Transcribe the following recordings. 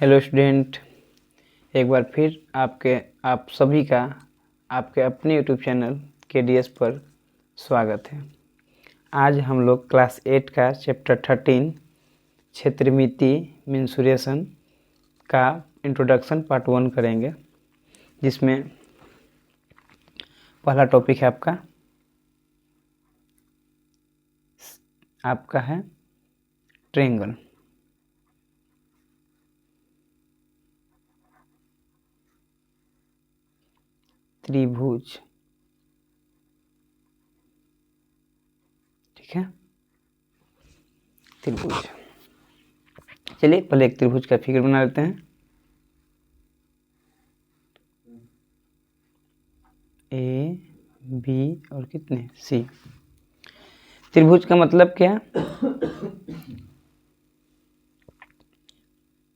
Hello student, एक बार फिर आप सभी का आपके अपने यूट्यूब चैनल KDS पर स्वागत है। आज हम लोग क्लास 8 का चैप्टर 13 क्षेत्रमिति मेंसुरेशन का इंट्रोडक्शन पार्ट 1 करेंगे, जिसमें पहला टॉपिक है आपका है ट्रायंगल। त्रिभुज, ठीक है। त्रिभुज, चलिए पहले एक त्रिभुज का फिगर बना लेते हैं। A, B और कितने C। त्रिभुज का मतलब क्या?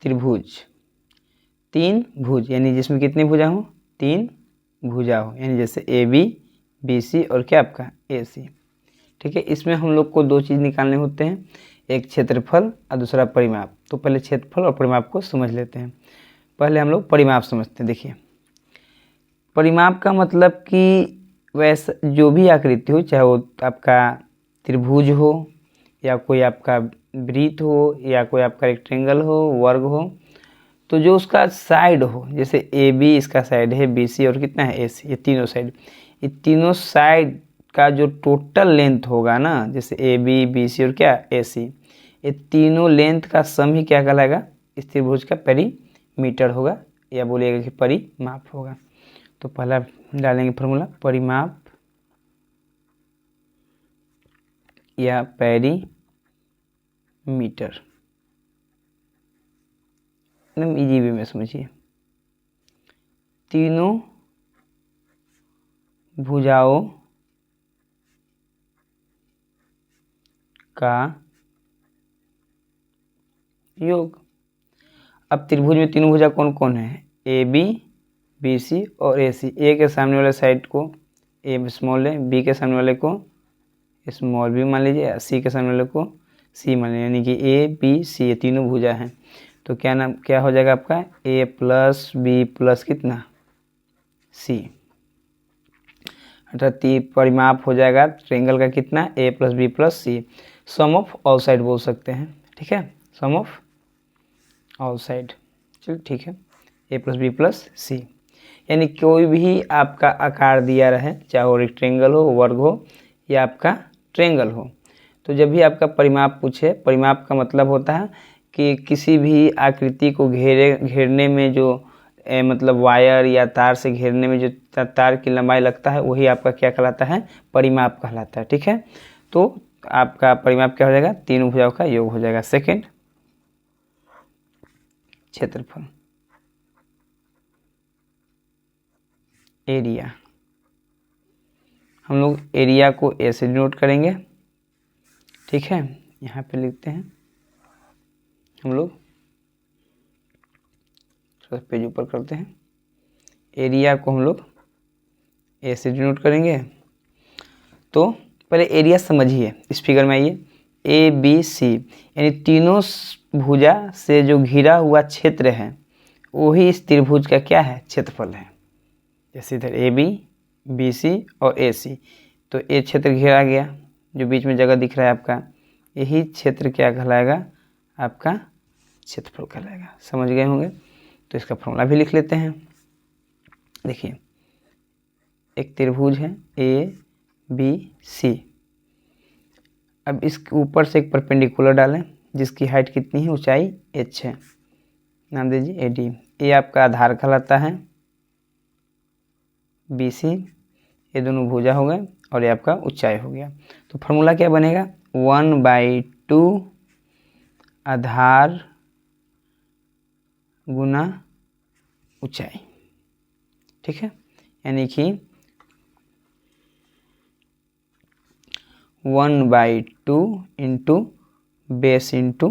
त्रिभुज तीन भुज, यानी जिसमें कितनी भुजा हो? तीन भुजा हो, यानी जैसे AB, BC और क्या आपका AC, ठीक है। इसमें हम लोग को दो चीज़ निकालने होते हैं, एक क्षेत्रफल और दूसरा परिमाप। तो पहले क्षेत्रफल और परिमाप को समझ लेते हैं। पहले हम लोग परिमाप समझते हैं। देखिए, परिमाप का मतलब कि वैसा जो भी आकृति हो, चाहे वो आपका त्रिभुज हो या कोई आपका वृत्त हो या कोई आपका रेक्टेंगल हो, वर्ग हो, तो जो उसका साइड हो, जैसे AB इसका साइड है, BC और कितना है AC, ये तीनों साइड, ये तीनों साइड का जो टोटल लेंथ होगा ना, जैसे AB, BC और क्या AC, ये तीनों लेंथ का सम ही क्या कहलाएगा? इस त्रिभुज का पेरीमीटर होगा, या बोलिएगा कि परिमाप होगा। तो पहला डालेंगे फॉर्मूला, परिमाप या पेरीमीटर। एकदम इजी वे में समझिए, तीनों भुजाओं का योग। अब त्रिभुज में तीनों भुजा कौन कौन है? AB, BC और AC। A के सामने वाले साइड को A स्मॉल है, B के सामने वाले को स्मॉल B मान लीजिए, C के सामने वाले को C मान लीजिए, यानी कि A, B, C ये तीनों भुजा हैं। तो क्या हो जाएगा आपका? A प्लस B प्लस कितना C, अर्थात परिमाप हो जाएगा ट्रायंगल का कितना? A plus B plus C। Sum of all side बोल सकते हैं, ठीक है, सम ऑफ ऑल साइड। चलो ठीक है, A plus B plus C, यानी कोई भी आपका आकार दिया रहे, चाहे वो रेक्टेंगल हो, वर्ग हो या आपका ट्रायंगल हो, तो जब भी आपका परिमाप पूछे, परिमाप का मतलब होता है कि किसी भी आकृति को घेरने में जो मतलब वायर या तार से घेरने में जो तार की लंबाई लगता है, वही आपका क्या कहलाता है? परिमाप कहलाता है, ठीक है। तो आपका परिमाप क्या हो जाएगा? तीनों भुजाओं का योग हो जाएगा। सेकंड, क्षेत्रफल, एरिया। हम लोग एरिया को A से डिनोट करेंगे, ठीक है। यहाँ पे लिखते हैं हम लोग, थोड़ा पेज ऊपर करते हैं। एरिया को हम लोग A से डिनोट करेंगे। तो पहले एरिया समझिए, इस फिगर में आइए, ABC, यानी तीनों भुजा से जो घिरा हुआ क्षेत्र है, वही इस त्रिभुज का क्या है? क्षेत्रफल है। जैसे इधर AB, BC और AC, तो ये क्षेत्र घेरा गया, जो बीच में जगह दिख रहा है आपका, यही क्षेत्र क्या कहलाएगा? आपका क्षेत्रफल कहलाएगा। समझ गए होंगे? तो इसका फॉर्मूला भी लिख लेते हैं। देखिए, एक त्रिभुज है ABC। अब इसके ऊपर से एक परपेंडिकुलर डालें, जिसकी हाइट कितनी है? ऊंचाई h है, नाम दीजिए AD। ये आपका आधार कहलाता है BC, ये दोनों भुजा हो गए, और ये आपका ऊंचाई हो गया। तो फॉर्मूला क्या बनेगा? 1/2 आधार गुना ऊंचाई, ठीक है, यानी कि 1/2 इंटू बेस इंटू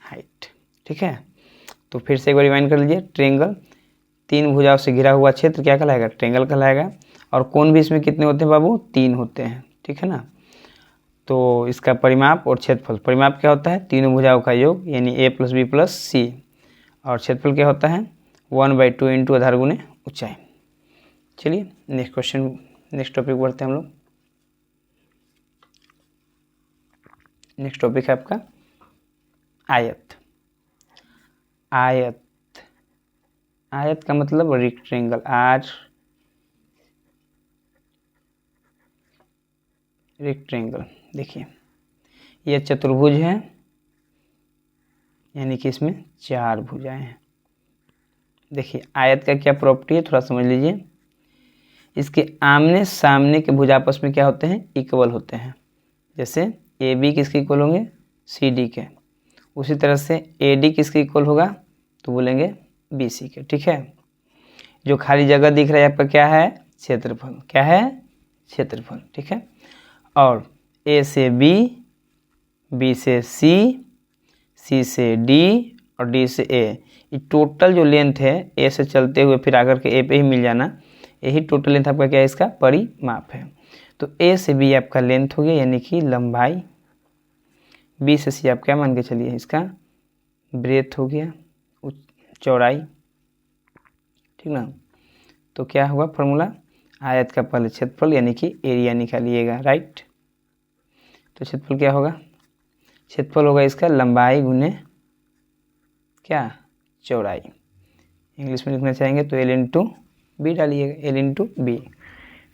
हाइट, ठीक है। तो फिर से एक बार रिवाइंड कर लीजिए। ट्रायंगल, तीन भुजाओं से घिरा हुआ क्षेत्र क्या कहलाएगा? ट्रायंगल कहलाएगा। और कोण भी इसमें कितने होते हैं बाबू? 3 होते हैं, ठीक है ना। तो इसका परिमाप और क्षेत्रफल, परिमाप क्या होता है? तीनों भुजाओं का योग, यानी A plus B plus C, और क्षेत्रफल क्या होता है 1/2 इंटू आधार गुने ऊंचाई। चलिए नेक्स्ट टॉपिक बढ़ते हैं हम लोग। नेक्स्ट टॉपिक है आपका आयत। आयत का मतलब रेक्टेंगल, रेक्टेंगल। देखिए यह चतुर्भुज है, यानी कि इसमें 4 भुजाएं हैं। देखिए आयत का क्या प्रॉपर्टी है थोड़ा समझ लीजिए। इसके आमने सामने के भुजा आपस में क्या होते हैं, इक्वल होते हैं। जैसे ए बी किसके इक्वल होंगे, सी डी के। उसी तरह से ए डी किसके इक्वल होगा, तो बोलेंगे बी सी के। ठीक है, जो खाली जगह दिख रहा है आपका क्या है, क्षेत्रफल। क्या है, क्षेत्रफल। ठीक है, और ए से बी, बी से सी, सी से डी और डी से ए, ये टोटल जो लेंथ है ए से चलते हुए फिर आकर के ए पे ही मिल जाना, यही टोटल लेंथ आपका क्या है, इसका परिमाप है। तो ए से बी आपका लेंथ हो गया यानी कि लंबाई, बी से सी आप क्या मान के चलिए इसका ब्रेथ हो गया, चौड़ाई। ठीक ना, तो क्या हुआ फॉर्मूला, आयत का पहले क्षेत्रफल यानी कि एरिया निकालिएगा। राइट, तो क्षेत्रफल क्या होगा, क्षेत्रफल होगा इसका लंबाई गुने क्या, चौड़ाई। इंग्लिश में लिखना चाहेंगे तो एल इंटू बी डालिएगा, एल इंटू बी।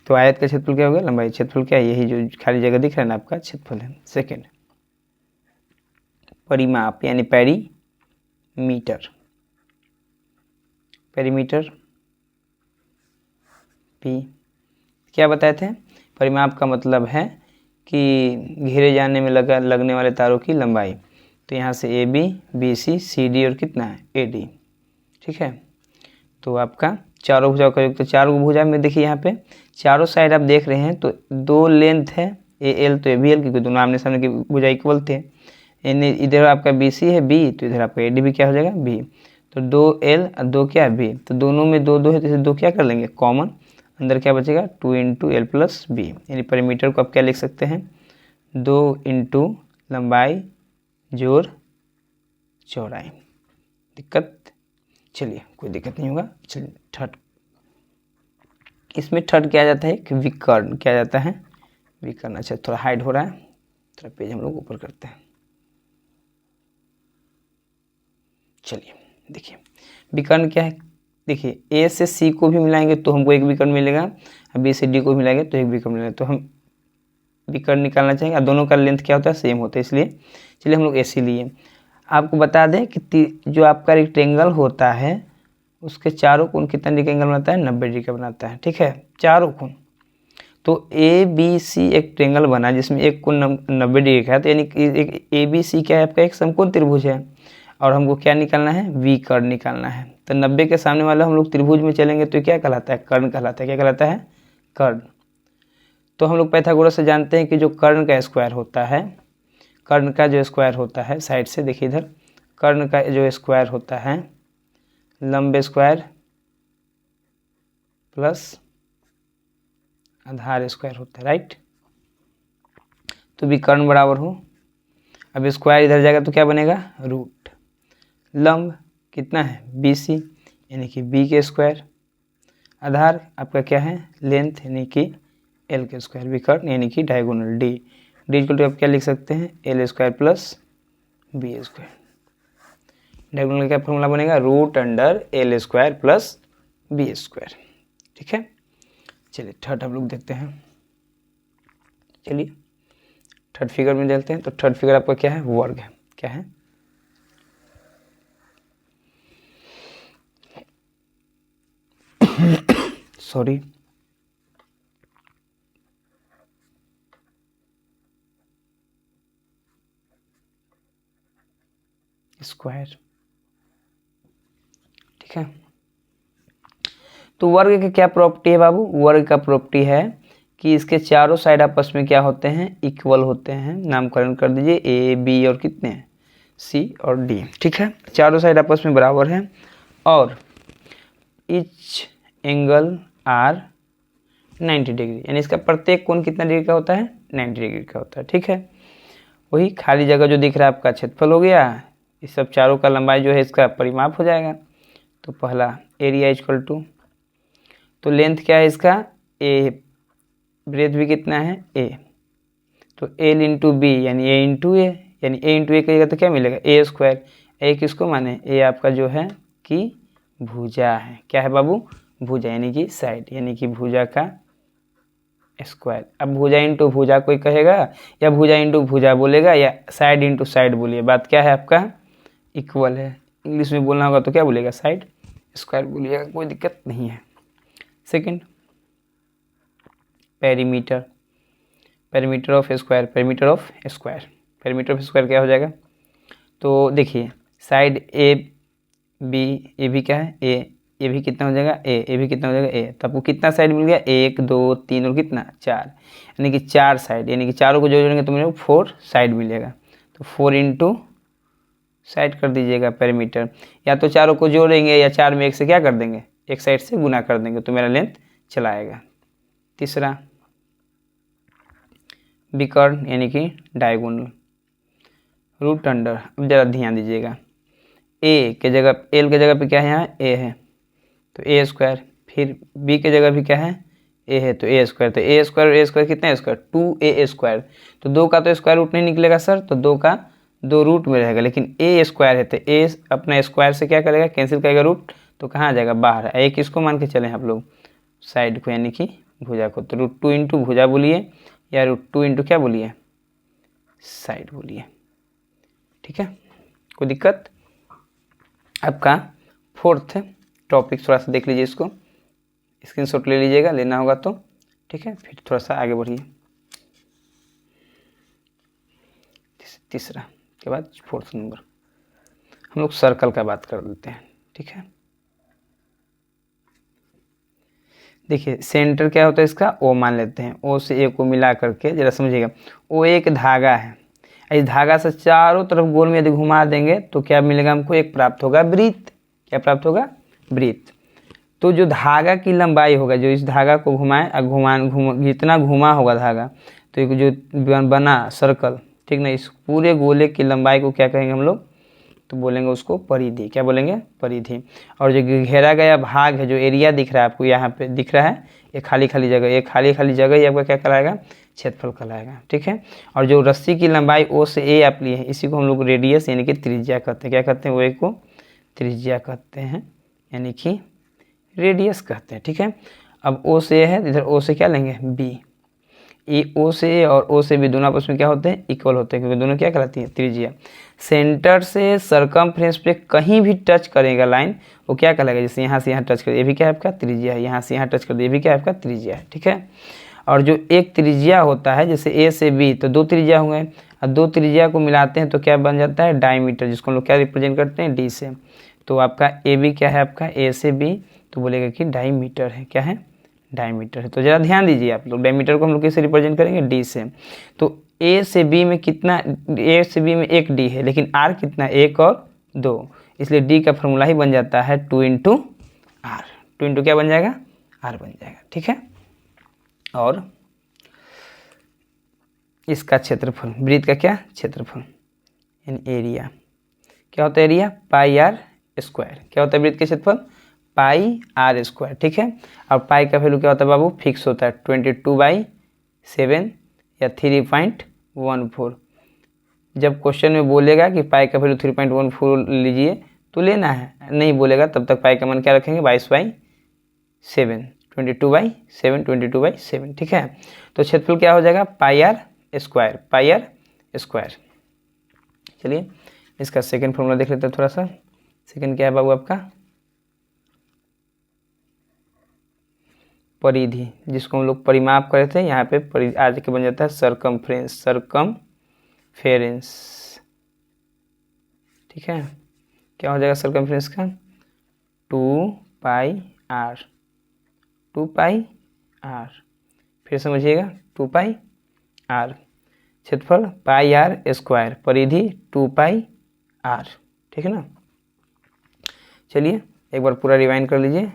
तो आयत का क्षेत्रफल क्या होगा, लंबाई। क्षेत्रफल क्या है, यही जो खाली जगह दिख रहा है ना आपका क्षेत्रफल है। सेकेंड परिमाप यानी पेरीमीटर, पेरीमीटर पी। क्या बताए थे, परिमाप का मतलब है कि घेरे जाने में लगने वाले तारों की लंबाई। तो यहाँ से A B, B C, C D और कितना है ए डी। ठीक है, तो आपका चारों भुजाओं का योग, तो चारों भुजा में देखिए यहाँ पे चारों साइड आप देख रहे हैं तो 2 लेंथ है, ए एल तो ए बी एल, क्योंकि दोनों आमने सामने की भुजा इक्वल थे। इधर आपका बी सी है बी, तो इधर आपका ए डी भी क्या हो जाएगा बी। तो 2 एल और 2 क्या है बी, तो दोनों में 2 2 है, तो इसे 2 क्या कर लेंगे कॉमन, अंदर क्या बचेगा 2 इंटू एल प्लस बी। यानी परिमीटर को आप क्या लिख सकते हैं, 2 इंटू लंबाई जोड़ चौड़ाई। दिक्कत, चलिए कोई दिक्कत नहीं होगा। चलिए थर्ड, इसमें थर्ड क्या आ जाता है, कि विकर्ण। क्या जाता है, विकर्ण। अच्छा थोड़ा हाइड हो रहा है, थोड़ा पेज हम लोग ऊपर करते हैं। चलिए देखिए विकर्ण क्या है, देखिए ए से सी को भी मिलाएंगे तो हमको एक विकर्ण मिलेगा, और बी से डी को मिलाएंगे तो एक विकर्ण मिलेगा। तो हम विकर्ण निकालना चाहेंगे, और दोनों का लेंथ क्या होता है, सेम होता है, इसलिए चलिए हम लोग ए सी लिए। आपको बता दें कि जो आपका रेक्टेंगल होता है उसके चारों कोण कितना डिग्री एंगल बनाता है, 90 डिग्री का बनाता है। ठीक है, चारों कोण। तो ए बी सी एक ट्रेंगल बना जिसमें एक कोण 90 डिग्री का है, तो यानी कि एक ए बी सी क्या है आपका एक समकोण त्रिभुज है, और हमको क्या निकालना है, विकर्ण निकालना है। तो 90 के सामने वाला हम लोग त्रिभुज में चलेंगे तो क्या कहलाता है, कर्ण कहलाता है। क्या कहलाता है, कर्ण। तो हम लोग पाइथागोरस से जानते हैं कि जो कर्ण का स्क्वायर होता है, कर्ण का जो स्क्वायर होता है, साइड से देखिए इधर, कर्ण का जो स्क्वायर होता है लंब स्क्वायर प्लस आधार स्क्वायर होता है। राइट, तो विकर्ण बराबर हो, अब स्क्वायर इधर जाएगा तो क्या बनेगा, रूट। लंब कितना है बी सी, यानी कि बी के स्क्वायर। आधार आपका क्या है, लेंथ, यानी कि एल के स्क्वायर। विकर्ण यानी कि diagonal D, D equal to आप क्या लिख सकते हैं, L square plus B square. Diagonal का क्या फॉर्मूला बनेगा, root under L square plus B square. ठीक है, चलिए थर्ड हम लोग देखते हैं। चलिए थर्ड फिगर में देखते हैं। तो थर्ड फिगर आपका क्या है, वर्ग है। क्या है, सॉरी, स्क्वायर। ठीक है, तो वर्ग की क्या प्रॉपर्टी है बाबू, वर्ग का प्रॉपर्टी है कि इसके चारों साइड आपस में क्या होते हैं, इक्वल होते हैं। नामकरण कर दीजिए ए बी और कितने हैं, सी और डी। ठीक है, चारों साइड आपस में बराबर हैं, और इच एंगल आर 90 डिग्री, यानी इसका प्रत्येक कोण कितना डिग्री का होता है, 90 डिग्री का होता है। ठीक है, वही खाली जगह जो दिख रहा है आपका क्षेत्रफल हो गया, इस सब चारों का लंबाई जो है इसका परिमाप हो जाएगा। तो पहला एरिया इक्वल टू, तो लेंथ क्या है इसका ए, ब्रेथ भी कितना है ए, तो एल इंटू बी यानी ए इंटू ए, यानी ए इंटू ए करिएगा तो क्या मिलेगा ए स्क्वायर। ए किसको माने, ए आपका जो है कि भुजा है, क्या है बाबू भुजा यानी कि साइड, यानी कि भुजा का स्क्वायर। अब भुजा इंटू भुजा कोई कहेगा या भुजा इंटू भुजा बोलेगा या साइड इंटू साइड बोलिए, बात क्या है आपका इक्वल है। इंग्लिश में बोलना होगा तो क्या बोलेगा साइड स्क्वायर बोलिएगा, कोई दिक्कत नहीं है। Second perimeter, perimeter of square, perimeter of square, perimeter of square क्या हो जाएगा, तो देखिए साइड ए बी, ए भी क्या है ए भी कितना हो जाएगा ए भी कितना हो जाएगा ए, तो आपको कितना साइड मिल गया 1 2 3 और कितना 4, यानी कि 4 साइड, यानी कि चारों को जोड़ेंगे तो मेरे को 4 साइड मिलेगा। तो 4 इंटू साइड कर दीजिएगा पेरीमीटर, या तो चारों को जोड़ेंगे या 4 में 1 से क्या कर देंगे एक साइड से गुना कर देंगे तो मेरा लेंथ चला आएगा। तीसरा विकर्ण यानी कि डायगोनल, रूट अंडर, अब ज़रा ध्यान दीजिएगा ए के जगह एल के जगह पे क्या है यहाँ ए है तो ए स्क्वायर, फिर बी के जगह भी क्या है ए है तो ए स्क्वायर, तो ए स्क्वायर कितना है स्क्वायर 2a स्क्वायर, तो 2 का तो स्क्वायर रूट नहीं निकलेगा सर, तो 2 का 2 रूट में रहेगा, लेकिन ए स्क्वायर है तो ए अपना स्क्वायर से क्या करेगा कैंसिल करेगा रूट, तो कहाँ आ जाएगा बाहर। एक किसको मान के चले आप लोग साइड को यानी कि भुजा को, तो √2 इंटू भुजा बोलिए या √2 इंटू क्या बोलिए साइड बोलिए, ठीक है कोई दिक्कत। आपका फोर्थ टॉपिक थोड़ा सा देख लीजिए, इसको स्क्रीनशॉट ले लीजिएगा लेना होगा तो, ठीक है फिर थोड़ा सा आगे बढ़िए। तीसरा के बाद फोर्थ नंबर हम लोग सर्कल का बात कर लेते हैं, ठीक है। देखिए सेंटर क्या होता है इसका ओ मान लेते हैं, ओ से ए को मिला करके जरा समझिएगा, ओ एक धागा है, इस धागा से चारों तरफ गोल में यदि घुमा देंगे तो क्या मिलेगा हमको एक प्राप्त होगा वृत्त, क्या प्राप्त होगा वृत्त। तो जो धागा की लंबाई होगा जो इस धागा को घुमाए जितना घुमा होगा धागा, तो एक जो बना सर्कल, ठीक ना, इस पूरे गोले की लंबाई को क्या कहेंगे हम लोग, तो बोलेंगे उसको परिधि, क्या बोलेंगे परिधि। और जो घेरा गया भाग है जो एरिया दिख रहा है आपको यहाँ पे दिख रहा है, ये खाली खाली जगह, ये खाली खाली जगह ही आपका क्या कहलाएगा क्षेत्रफल कहलाएगा, ठीक है। और जो रस्सी की लंबाई ओ से ए आप लिए हैं इसी को हम लोग रेडियस यानी कि त्रिज्या कहते हैं, क्या कहते हैं वो एक को त्रिज्या कहते हैं यानी कि रेडियस कहते हैं, ठीक है। अब ओ से ए है, इधर ओ से क्या लेंगे बी, ये ओ से ए और ओ से बी दोनों आपस में क्या होते हैं इक्वल होते हैं, क्योंकि दोनों क्या कहलाती हैं त्रिज्या। सेंटर से सरकमफ्रेंस पे कहीं भी टच करेगा लाइन वो क्या कहलाएगा, जैसे यहाँ से यहाँ टच कर ये भी क्या है आपका त्रिज्या है, यहाँ से यहाँ टच कर दे ये भी क्या है आपका त्रिज्या है, ठीक है। और जो एक त्रिज्या होता है जैसे ए से बी तो 2 त्रिज्या हुए, और 2 त्रिज्या को मिलाते हैं तो क्या बन जाता है डायमीटर, जिसको हम लोग क्या रिप्रेजेंट करते हैं डी से। तो आपका ए बी क्या है आपका ए से बी, तो बोलेगा कि डायमीटर है, क्या है डायमीटर है। तो ज़रा ध्यान दीजिए आप लोग, डायमीटर को हम लोग कैसे रिप्रेजेंट करेंगे डी से। तो ए से बी में कितना, ए से बी में 1 डी है लेकिन आर कितना 1 और 2, इसलिए डी का फॉर्मूला ही बन जाता है 2 इंटू आर, 2 इंटू क्या बन जाएगा आर बन जाएगा, ठीक है। और इसका क्षेत्रफल वृत्त का क्या क्षेत्रफल यानी एरिया, क्या होता है एरिया पाई आर स्क्वायर, क्या होता है वृत्त का क्षेत्रफल पाई आर स्क्वायर, ठीक है। और पाई का वैल्यू क्या होता है बाबू फिक्स होता है 22/7 या 3.14। जब क्वेश्चन में बोलेगा कि पाई का वैल्यू 3.14 लीजिए तो लेना है, नहीं बोलेगा तब तक पाई का मान क्या रखेंगे 22/7, 22/7, ठीक है। तो क्षेत्रफल क्या हो जाएगा pi r square, pi r square. चलिए इसका सेकंड फॉर्मूला देख लेते हैं थोड़ा सा। सेकंड क्या है बाबू आपका परिधि, जिसको हम लोग परिमाप करे थे, यहाँ पे आज के बन जाता है सरकमफ्रेंस, सरकमफेरेंस, ठीक है। क्या हो जाएगा सरकमफ्रेंस का 2 πr, 2 πr, फिर समझिएगा 2 πr, क्षेत्रफल पाई आर स्क्वायर, परिधि 2 πr, ठीक है ना। चलिए एक बार पूरा रिवाइंड कर लीजिए